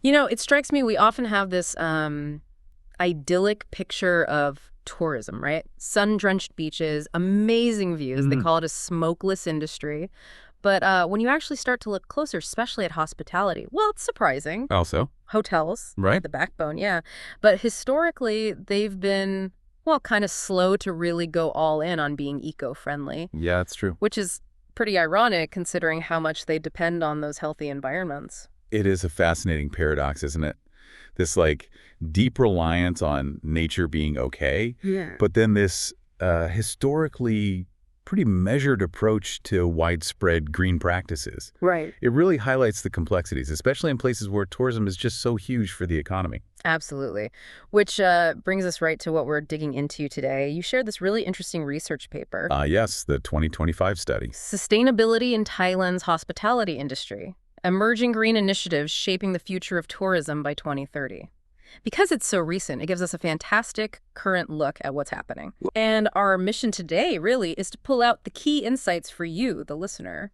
It strikes me we often have this idyllic picture of tourism, right? Sun-drenched beaches, amazing views. They Mhm. call it a smokeless industry. But when you actually start to look closer, especially at hospitality, well, it's surprising. Also, Hotels, right? the backbone, yeah. But historically, they've been, well, kind of slow to really go all in on being eco-friendly, Yeah, it's true. which is pretty ironic considering how much they depend on those healthy environments. It is a fascinating paradox, isn't it? This like deep reliance on nature being okay, Yeah. but then this historically pretty measured approach to widespread green practices. Right. It really highlights the complexities, especially in places where tourism is just so huge for the economy. Absolutely. Which brings us right to what we're digging into today. You shared this really interesting research paper, Yes, the 2025 study. Sustainability in Thailand's Hospitality Industry, Emerging Green Initiatives Shaping the Future of Tourism by 2030. Because it's so recent, it gives us a fantastic current look at what's happening. And our mission today, really, is to pull out the key insights for you, the listener.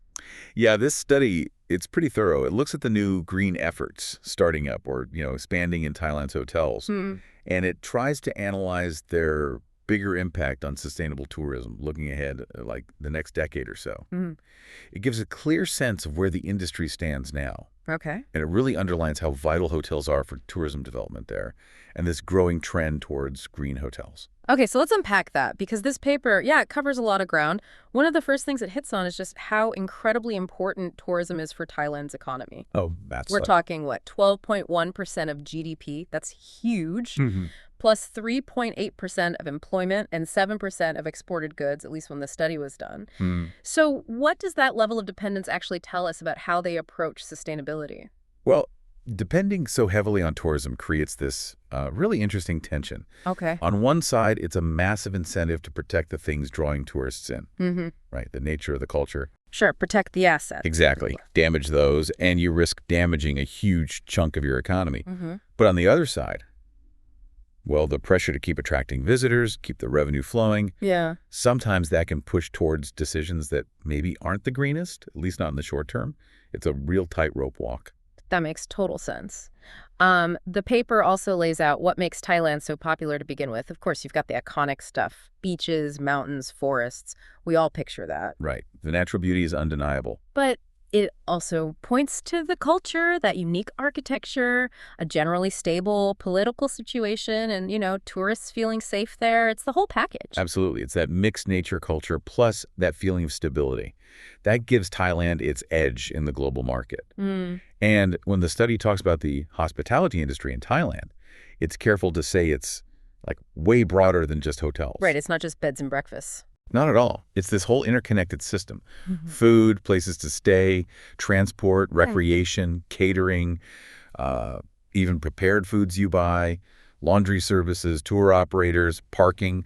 Yeah, this study, it's pretty thorough. It looks at the new green efforts starting up or, expanding in Thailand's hotels, Hmm. and it tries to analyze their bigger impact on sustainable tourism looking ahead like the next decade or so. Hmm. It gives a clear sense of where the industry stands now, Okay. and it really underlines how vital hotels are for tourism development there and this growing trend towards green hotels. Okay, so let's unpack that because this paper, yeah, it covers a lot of ground. One of the first things it hits on is just how incredibly important tourism is for Thailand's economy. Oh, that's We're talking, what, 12.1% of GDP? That's huge. Mhm. Plus 3.8% of employment and 7% of exported goods, at least when the study was done. Hmm. So what does that level of dependence actually tell us about how they approach sustainability? Well, depending so heavily on tourism creates this really interesting tension. Okay. On one side, it's a massive incentive to protect the things drawing tourists in, Mm-hmm. right? The nature of the culture. Sure, protect the asset. Exactly. Damage those, and you risk damaging a huge chunk of your economy. Mm-hmm. But on the other side, well, the pressure to keep attracting visitors, keep the revenue flowing, Yeah. sometimes that can push towards decisions that maybe aren't the greenest, at least not in the short term. It's a real tightrope walk. That makes total sense. The paper also lays out what makes Thailand so popular to begin with. Of course, you've got the iconic stuff, beaches, mountains, forests. We all picture that. Right. The natural beauty is undeniable. But it also points to the culture, that unique architecture, a generally stable political situation, and, tourists feeling safe there. It's the whole package. Absolutely. It's that mixed nature culture plus that feeling of stability. That gives Thailand its edge in the global market. Mm, And when the study talks about the hospitality industry in Thailand, it's careful to say it's like way broader than just hotels. right, it's not just beds and breakfasts. Not at all. It's this whole interconnected system. Mhm. Food, places to stay, transport, Right. recreation, catering, even prepared foods you buy, laundry services, tour operators, parking,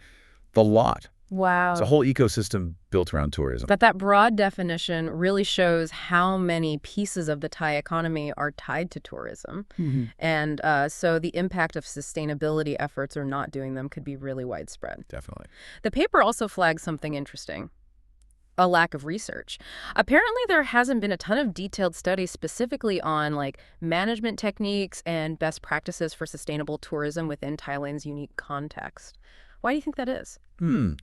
the lot. It's a Wow. whole ecosystem built around tourism. But that broad definition really shows how many pieces of the Thai economy are tied to tourism. Mhm. And so the impact of sustainability efforts or not doing them could be really widespread. Definitely. The paper also flags something interesting. A lack of research. Apparently, there hasn't been a ton of detailed studies specifically on management techniques and best practices for sustainable tourism within Thailand's unique context. Why do you think that is?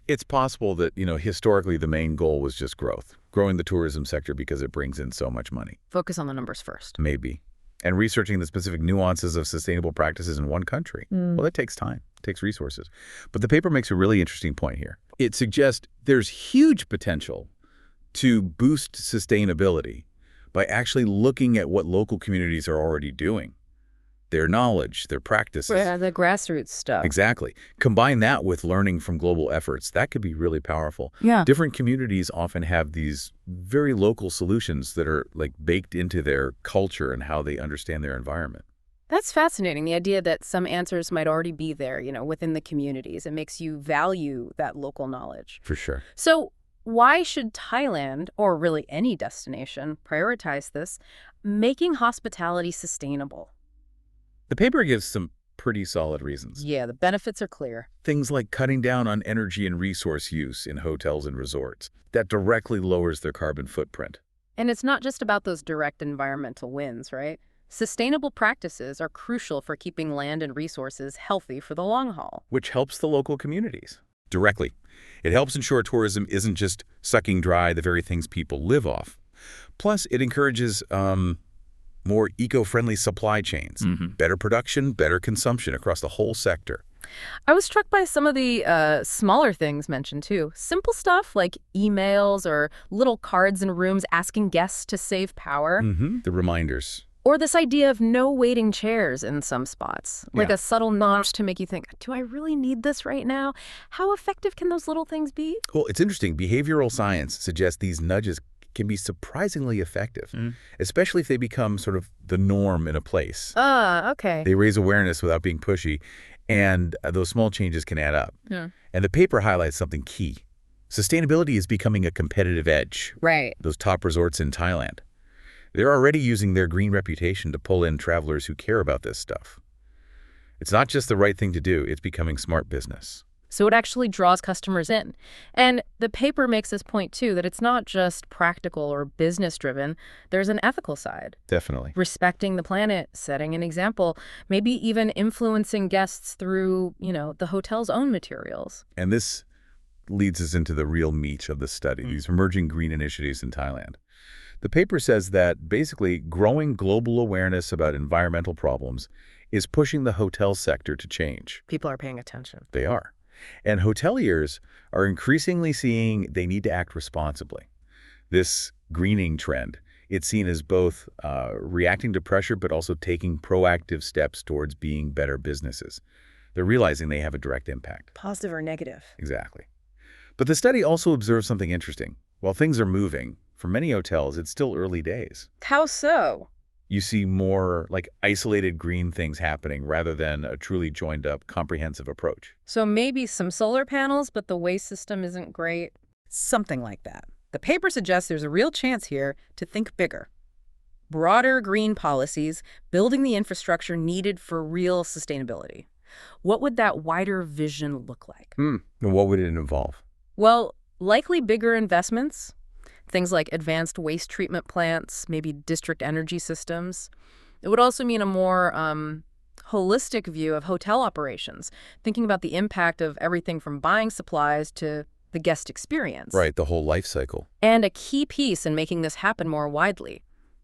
It's possible that, historically the main goal was just growth, growing the tourism sector because it brings in so much money. Focus on the numbers first. Maybe. And researching the specific nuances of sustainable practices in one country. Well, that takes time, takes resources. But the paper makes a really interesting point here. It suggests there's huge potential to boost sustainability by actually looking at what local communities are already doing, their knowledge, their practices. Yeah, the grassroots stuff. Exactly. Combine that with learning from global efforts. That could be really powerful. Yeah. Different communities often have these very local solutions that are baked into their culture and how they understand their environment. That's fascinating, the idea that some answers might already be there, within the communities. It makes you value that local knowledge. For sure. So why should Thailand, or really any destination, prioritize this, making hospitality sustainable? The paper gives some pretty solid reasons. Yeah, the benefits are clear. Things like cutting down on energy and resource use in hotels and resorts. That directly lowers their carbon footprint. And it's not just about those direct environmental wins, right? Sustainable practices are crucial for keeping land and resources healthy for the long haul. Which helps the local communities directly. It helps ensure tourism isn't just sucking dry the very things people live off. Plus, it encourages more eco-friendly supply chains, better production, better consumption across the whole sector. I was struck by some of the smaller things mentioned, too. Simple stuff like emails or little cards in rooms asking guests to save power. The reminders. Or this idea of no waiting chairs in some spots, like Yeah. a subtle nudge to make you think, do I really need this right now? How effective can those little things be? Well, it's interesting. Behavioral science suggests these nudges can be surprisingly effective, especially if they become sort of the norm in a place. Okay. They raise awareness without being pushy, and those small changes can add up. Yeah. And the paper highlights something key. Sustainability is becoming a competitive edge. Right. Those top resorts in Thailand. They're already using their green reputation to pull in travelers who care about this stuff. It's not just the right thing to do, it's becoming smart business. So it actually draws customers in. And the paper makes this point, too, that it's not just practical or business-driven. There's an ethical side. Definitely. Respecting the planet, setting an example, maybe even influencing guests through, the hotel's own materials. And this leads us into the real meat of the study, these emerging green initiatives in Thailand. The paper says that basically growing global awareness about environmental problems is pushing the hotel sector to change. People are paying attention. They are. And hoteliers are increasingly seeing they need to act responsibly. This greening trend, it's seen as both reacting to pressure but also taking proactive steps towards being better businesses. They're realizing they have a direct impact. Positive or negative? Exactly. But the study also observes something interesting. While things are moving, for many hotels, it's still early days. How so? You see more like isolated green things happening rather than a truly joined up, comprehensive approach. So maybe some solar panels, but the waste system isn't great? Something like that. The paper suggests there's a real chance here to think bigger. Broader green policies, building the infrastructure needed for real sustainability. What would that wider vision look like? And what would it involve? Well, likely bigger investments. Things like advanced waste treatment plants, maybe district energy systems. It would also mean a more holistic view of hotel operations, thinking about the impact of everything from buying supplies to the guest experience. Right, the whole life cycle. And a key piece in making this happen more widely,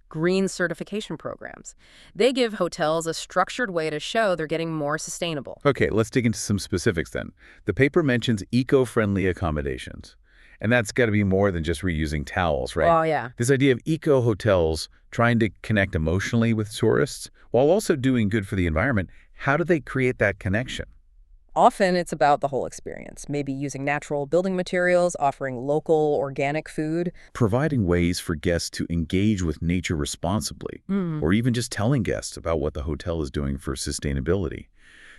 green certification programs. They give hotels a structured way to show they're getting more sustainable. Okay, let's dig into some specifics then. The paper mentions eco-friendly accommodations. And that's got to be more than just reusing towels, right? Oh, yeah. This idea of eco-hotels trying to connect emotionally with tourists while also doing good for the environment, how do they create that connection? Often it's about the whole experience, maybe using natural building materials, offering local organic food. Providing ways for guests to engage with nature responsibly, or even just telling guests about what the hotel is doing for sustainability.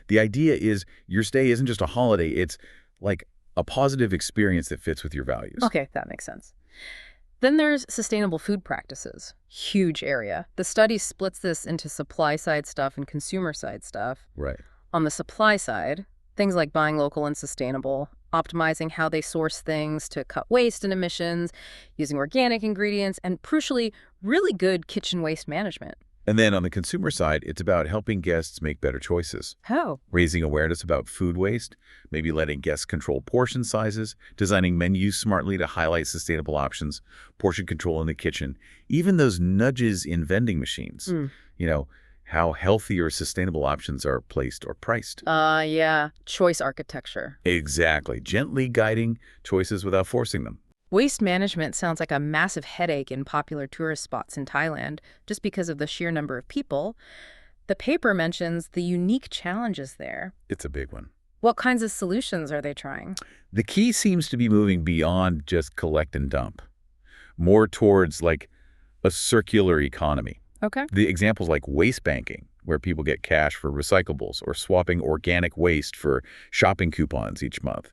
The idea is your stay isn't just a holiday, it's like a positive experience that fits with your values. Okay, that makes sense. Then there's sustainable food practices. Huge area. The study splits this into supply-side stuff and consumer-side stuff. Right. On the supply side, things like buying local and sustainable, optimizing how they source things to cut waste and emissions, using organic ingredients, and crucially, really good kitchen waste management. And then on the consumer side, it's about helping guests make better choices. How? Raising awareness about food waste, maybe letting guests control portion sizes, designing menus smartly to highlight sustainable options, portion control in the kitchen, even those nudges in vending machines. How healthy or sustainable options are placed or priced. Yeah. Choice architecture. Exactly. Gently guiding choices without forcing them. Waste management sounds like a massive headache in popular tourist spots in Thailand, just because of the sheer number of people. The paper mentions the unique challenges there. It's a big one. What kinds of solutions are they trying? The key seems to be moving beyond just collect and dump, more towards like a circular economy. Okay. The examples like waste banking, where people get cash for recyclables, or swapping organic waste for shopping coupons each month.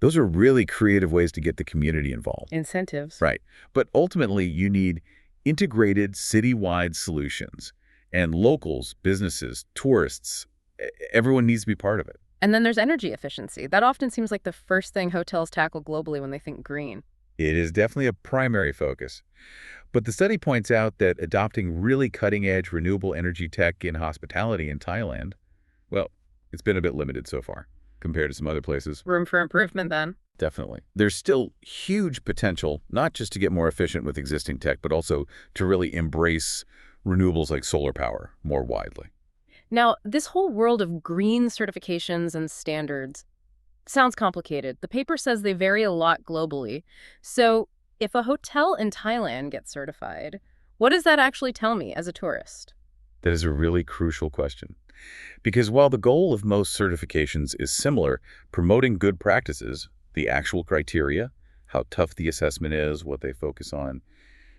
Those are really creative ways to get the community involved. Incentives. Right. But ultimately, you need integrated citywide solutions. And locals, businesses, tourists, everyone needs to be part of it. And then there's energy efficiency. That often seems like the first thing hotels tackle globally when they think green. It is definitely a primary focus. But the study points out that adopting really cutting-edge renewable energy tech in hospitality in Thailand, well, it's been a bit limited so far compared to some other places. Room for improvement then. Definitely. There's still huge potential, not just to get more efficient with existing tech, but also to really embrace renewables like solar power more widely. Now, this whole world of green certifications and standards sounds complicated. The paper says they vary a lot globally. So if a hotel in Thailand gets certified, what does that actually tell me as a tourist? That is a really crucial question. Because while the goal of most certifications is similar, promoting good practices, the actual criteria, how tough the assessment is, what they focus on,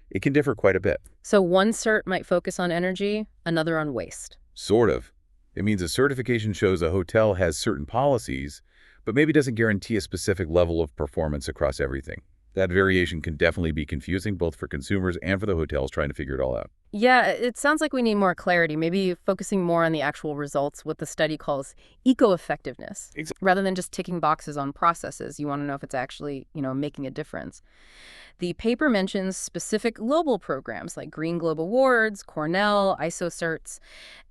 it can differ quite a bit. So one cert might focus on energy, another on waste. Sort of. It means a certification shows a hotel has certain policies, but maybe doesn't guarantee a specific level of performance across everything. That variation can definitely be confusing, both for consumers and for the hotels trying to figure it all out. Yeah, it sounds like we need more clarity, maybe focusing more on the actual results, what the study calls eco-effectiveness, rather than just ticking boxes on processes. You want to know if it's actually, making a difference. The paper mentions specific global programs like Green Globe Awards, Cornell, ISO certs,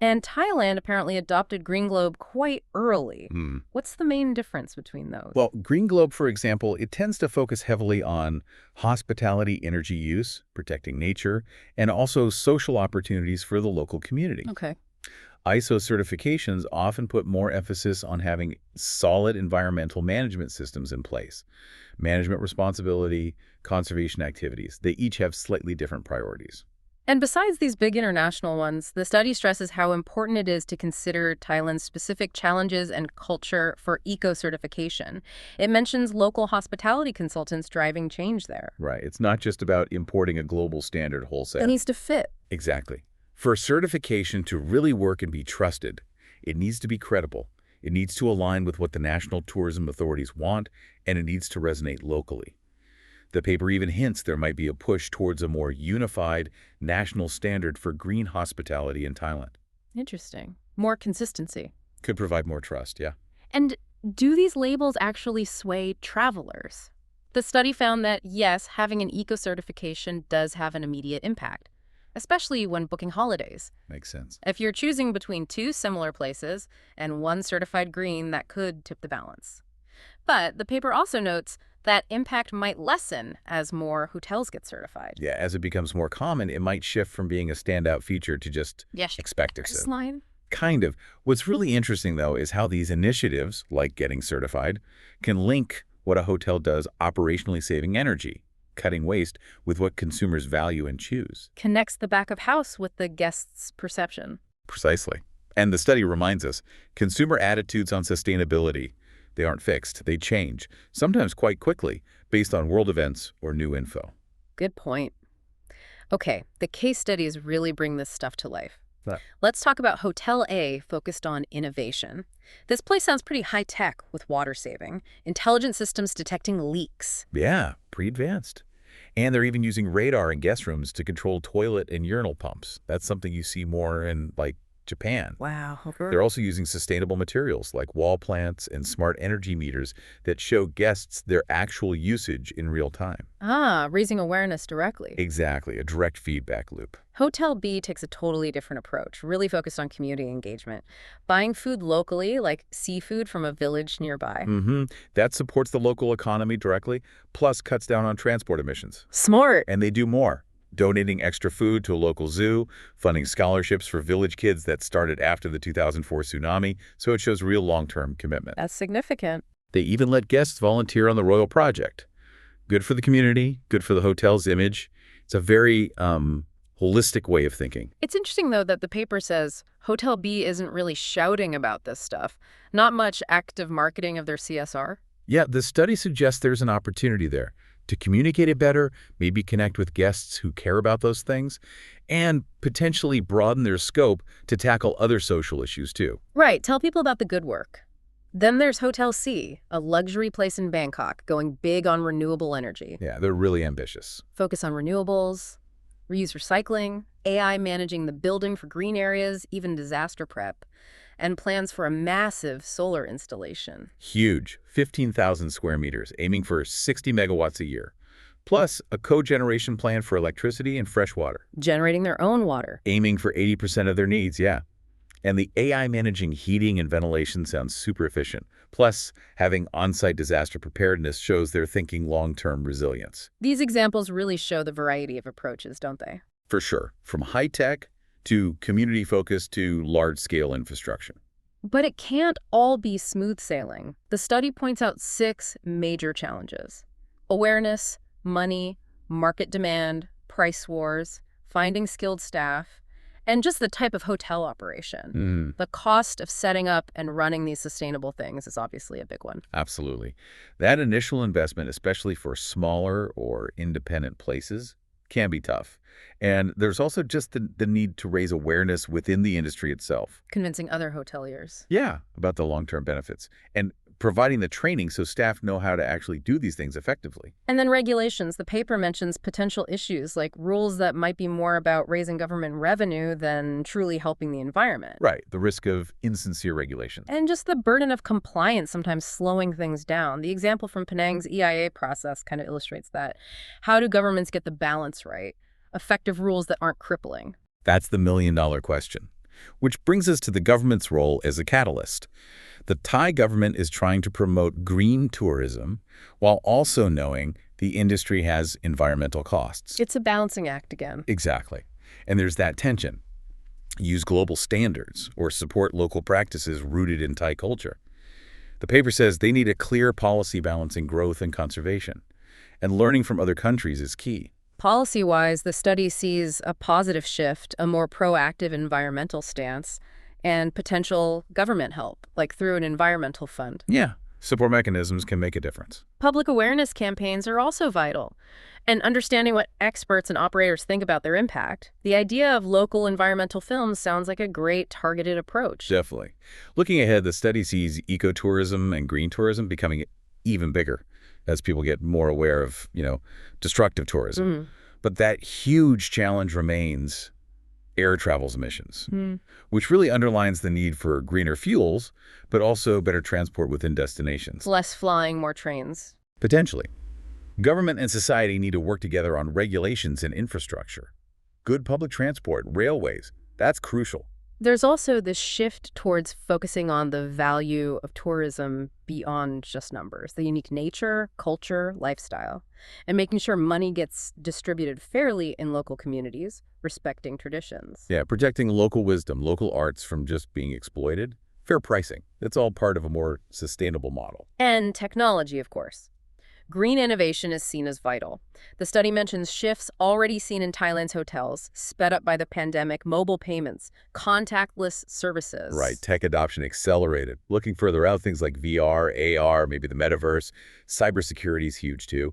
and Thailand apparently adopted Green Globe quite early. What's the main difference between those? Well, Green Globe, for example, it tends to focus heavily on hospitality energy use, protecting nature, and also social opportunities for the local community. Okay. ISO certifications often put more emphasis on having solid environmental management systems in place. Management responsibility, conservation activities, they each have slightly different priorities. And besides these big international ones, the study stresses how important it is to consider Thailand's specific challenges and culture for eco-certification. It mentions local hospitality consultants driving change there. Right. It's not just about importing a global standard wholesale. It needs to fit. Exactly. For a certification to really work and be trusted, it needs to be credible. It needs to align with what the national tourism authorities want, and it needs to resonate locally. The paper even hints there might be a push towards a more unified national standard for green hospitality in Thailand. Interesting. More consistency. Could provide more trust, yeah. And do these labels actually sway travelers? The study found that, yes, having an eco-certification does have an immediate impact, especially when booking holidays. Makes sense. If you're choosing between two similar places and one certified green, that could tip the balance. But the paper also notes that impact might lessen as more hotels get certified. Yeah, as it becomes more common, it might shift from being a standout feature to just expected. Line. Kind of. What's really interesting, though, is how these initiatives, like getting certified, can link what a hotel does operationally saving energy, cutting waste, with what consumers value and choose. Connects the back of house with the guest's perception. Precisely. And the study reminds us, consumer attitudes on sustainability, they aren't fixed. They change, sometimes quite quickly, based on world events or new info. Good point. Okay, the case studies really bring this stuff to life. Yeah. Let's talk about Hotel A, focused on innovation. This place sounds pretty high-tech with water saving, intelligent systems detecting leaks. Yeah, pretty advanced. And they're even using radar in guest rooms to control toilet and urinal pumps. That's something you see more in, like, Japan. Wow. They're also using sustainable materials like wall plants and smart energy meters that show guests their actual usage in real time. Raising awareness directly. Exactly, a direct feedback loop. Hotel B takes a totally different approach, really focused on community engagement. Buying food locally, like seafood from a village nearby. That supports the local economy directly, plus cuts down on transport emissions. Smart. And they do more. Donating extra food to a local zoo, funding scholarships for village kids that started after the 2004 tsunami, so it shows real long-term commitment. That's significant. They even let guests volunteer on the Royal Project. Good for the community, good for the hotel's image. It's a very holistic way of thinking. It's interesting, though, that the paper says Hotel B isn't really shouting about this stuff. Not much active marketing of their CSR. Yeah, the study suggests there's an opportunity there to communicate it better, maybe connect with guests who care about those things, and potentially broaden their scope to tackle other social issues too. Right, tell people about the good work. Then there's Hotel C, a luxury place in Bangkok, going big on renewable energy. Yeah, they're really ambitious. Focus on renewables, reuse recycling, AI managing the building for green areas, even disaster prep, and plans for a massive solar installation. Huge, 15,000 square meters, aiming for 60 megawatts a year. plus a cogeneration plan for electricity and fresh water, Generating their own water. aiming for 80% of their needs, yeah. And the AI managing heating and ventilation sounds super efficient. Plus, having on-site disaster preparedness shows they're thinking long-term resilience. These examples really show the variety of approaches, don't they? For sure, from high-tech to community-focused to large-scale infrastructure. But it can't all be smooth sailing. The study points out 6 major challenges: awareness, money, market demand, price wars, finding skilled staff, and just the type of hotel operation. The cost of setting up and running these sustainable things is obviously a big one. Absolutely. That initial investment, especially for smaller or independent places, can be tough. And there's also just the need to raise awareness within the industry itself. Convincing other hoteliers. Yeah, about the long-term benefits. And providing the training so staff know how to actually do these things effectively. And then regulations. The paper mentions potential issues like rules that might be more about raising government revenue than truly helping the environment. Right, the risk of insincere regulations. And just the burden of compliance sometimes slowing things down. The example from Penang's EIA process kind of illustrates that. How do governments get the balance right? Effective rules that aren't crippling. That's the million-dollar question. Which brings us to the government's role as a catalyst. The Thai government is trying to promote green tourism while also knowing the industry has environmental costs. It's a balancing act again. Exactly. And there's that tension. Use global standards or support local practices rooted in Thai culture. The paper says they need a clear policy balancing growth and conservation. And learning from other countries is key. Policy-wise, the study sees a positive shift, a more proactive environmental stance, and potential government help, like through an environmental fund. Yeah, support mechanisms can make a difference. Public awareness campaigns are also vital, and understanding what experts and operators think about their impact. The idea of local environmental films sounds like a great targeted approach. Definitely. Looking ahead, the study sees ecotourism and green tourism becoming even bigger as people get more aware of, destructive tourism. But that huge challenge remains air travel's emissions, which really underlines the need for greener fuels, but also better transport within destinations. Less flying, more trains. Potentially. Government and society need to work together on regulations and infrastructure. Good public transport, railways, that's crucial. There's also this shift towards focusing on the value of tourism beyond just numbers, the unique nature, culture, lifestyle, and making sure money gets distributed fairly in local communities, respecting traditions. Yeah, protecting local wisdom, local arts from just being exploited. Fair pricing. That's all part of a more sustainable model. And technology, of course. Green innovation is seen as vital. The study mentions shifts already seen in Thailand's hotels, sped up by the pandemic, mobile payments, contactless services. Right, tech adoption accelerated. Looking further out, things like VR, AR, maybe the metaverse, cybersecurity is huge too.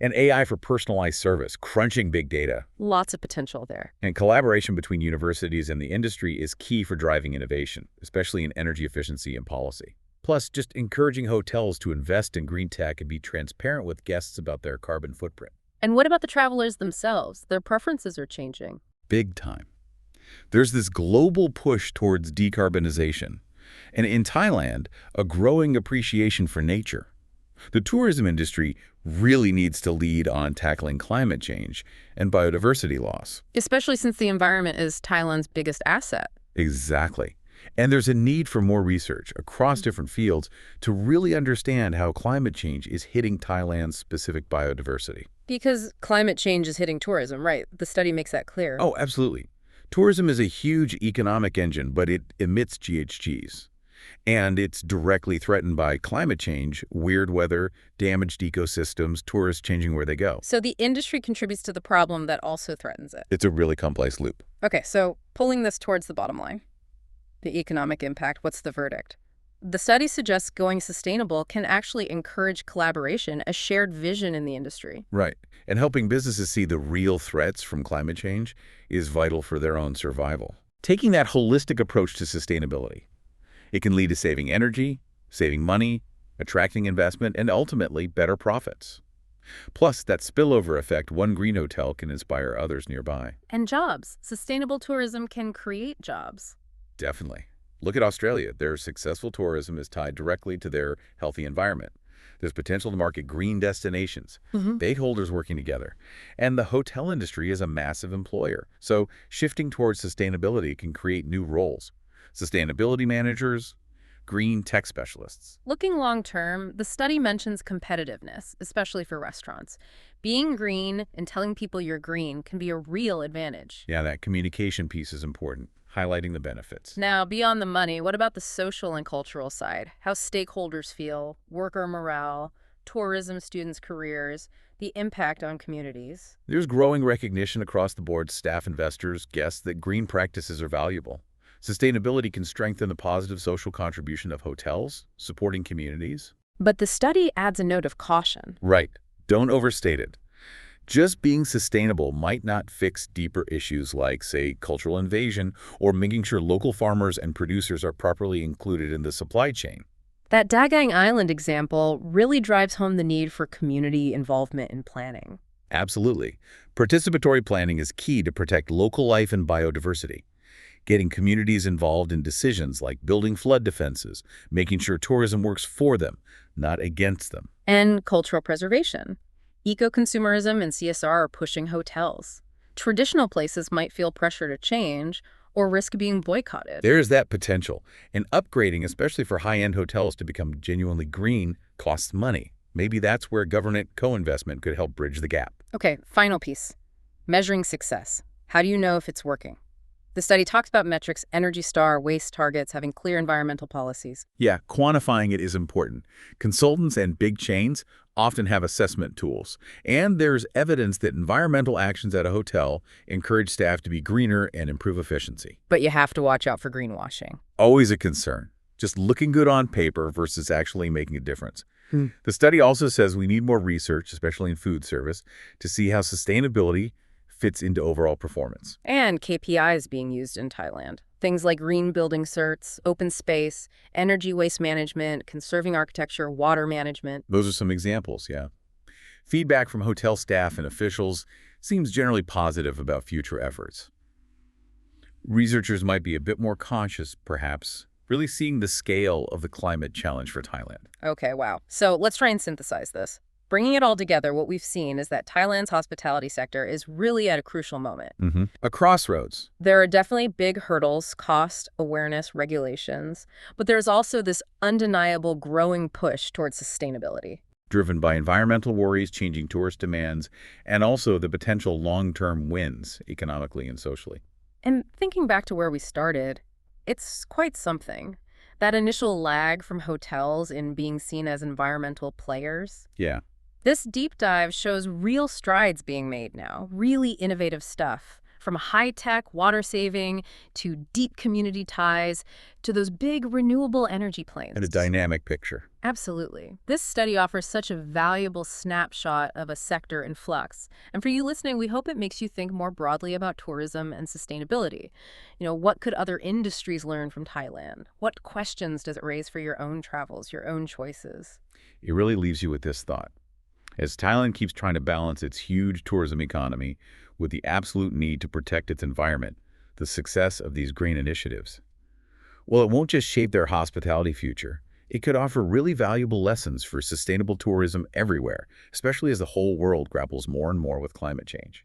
And AI for personalized service, crunching big data. Lots of potential there. And collaboration between universities and the industry is key for driving innovation, especially in energy efficiency and policy. Plus, just encouraging hotels to invest in green tech and be transparent with guests about their carbon footprint. And what about the travelers themselves? Their preferences are changing. Big time. There's this global push towards decarbonization, and in Thailand, a growing appreciation for nature. The tourism industry really needs to lead on tackling climate change and biodiversity loss. Especially since the environment is Thailand's biggest asset. Exactly. And there's a need for more research across different fields to really understand how climate change is hitting Thailand's specific biodiversity. Because climate change is hitting tourism, right? The study makes that clear. Oh, absolutely. Tourism is a huge economic engine, but it emits GHGs. And it's directly threatened by climate change, weird weather, damaged ecosystems, tourists changing where they go. So the industry contributes to the problem that also threatens it. It's a really complex loop. Okay, so pulling this towards the bottom line. The economic impact, what's the verdict? The study suggests going sustainable can actually encourage collaboration, a shared vision in the industry. Right. And helping businesses see the real threats from climate change is vital for their own survival. Taking that holistic approach to sustainability, it can lead to saving energy, saving money, attracting investment, and ultimately better profits. Plus, that spillover effect one green hotel can inspire others nearby. And jobs. Sustainable tourism can create jobs. Definitely. Look at Australia. Their successful tourism is tied directly to their healthy environment. There's potential to market green destinations, Hmm. stakeholders working together. And the hotel industry is a massive employer. So shifting towards sustainability can create new roles. Sustainability managers, green tech specialists. Looking long term, the study mentions competitiveness, especially for restaurants. Being green and telling people you're green can be a real advantage. Yeah, that communication piece is important, highlighting the benefits. Now, beyond the money, what about the social and cultural side? How stakeholders feel, worker morale, tourism students' careers, the impact on communities. There's growing recognition across the board, staff, investors, guests, that green practices are valuable. Sustainability can strengthen the positive social contribution of hotels, supporting communities. But the study adds a note of caution. Right. Don't overstate it. Just being sustainable might not fix deeper issues like, say, cultural invasion or making sure local farmers and producers are properly included in the supply chain. That Dagang Island example really drives home the need for community involvement in planning. Absolutely. Participatory planning is key to protect local life and biodiversity. Getting communities involved in decisions like building flood defenses, making sure tourism works for them, not against them. And cultural preservation. Eco-consumerism and CSR are pushing hotels. Traditional places might feel pressure to change or risk being boycotted. There is that potential, and upgrading, especially for high-end hotels to become genuinely green, costs money. Maybe that's where government co-investment could help bridge the gap. Okay, final piece. Measuring success. How do you know if it's working? The study talks about metrics, Energy Star, waste targets, having clear environmental policies. Yeah, quantifying it is important. Consultants and big chains often have assessment tools, and there's evidence that environmental actions at a hotel encourage staff to be greener and improve efficiency. But you have to watch out for greenwashing. Always a concern. Just looking good on paper versus actually making a difference. The study also says we need more research, especially in food service, to see how sustainability fits into overall performance. And KPIs being used in Thailand. Things like green building certs, open space, energy waste management, conserving architecture, water management. Those are some examples, yeah. Feedback from hotel staff and officials seems generally positive about future efforts. Researchers might be a bit more conscious, perhaps, really seeing the scale of the climate challenge for Thailand. Okay, wow. So let's try and synthesize this. Bringing it all together, what we've seen is that Thailand's hospitality sector is really at a crucial moment. A crossroads. There are definitely big hurdles, cost, awareness, regulations, but there's also this undeniable growing push towards sustainability. Driven by environmental worries, changing tourist demands, and also the potential long-term wins economically and socially. And thinking back to where we started, it's quite something. That initial lag from hotels in being seen as environmental players. Yeah. This deep dive shows real strides being made now, really innovative stuff, from high-tech water saving to deep community ties to those big renewable energy planes. And a dynamic picture. Absolutely. This study offers such a valuable snapshot of a sector in flux. And for you listening, we hope it makes you think more broadly about tourism and sustainability. What could other industries learn from Thailand? What questions does it raise for your own travels, your own choices? It really leaves you with this thought. As Thailand keeps trying to balance its huge tourism economy with the absolute need to protect its environment, the success of these green initiatives, well, it won't just shape their hospitality future. It could offer really valuable lessons for sustainable tourism everywhere, especially as the whole world grapples more and more with climate change.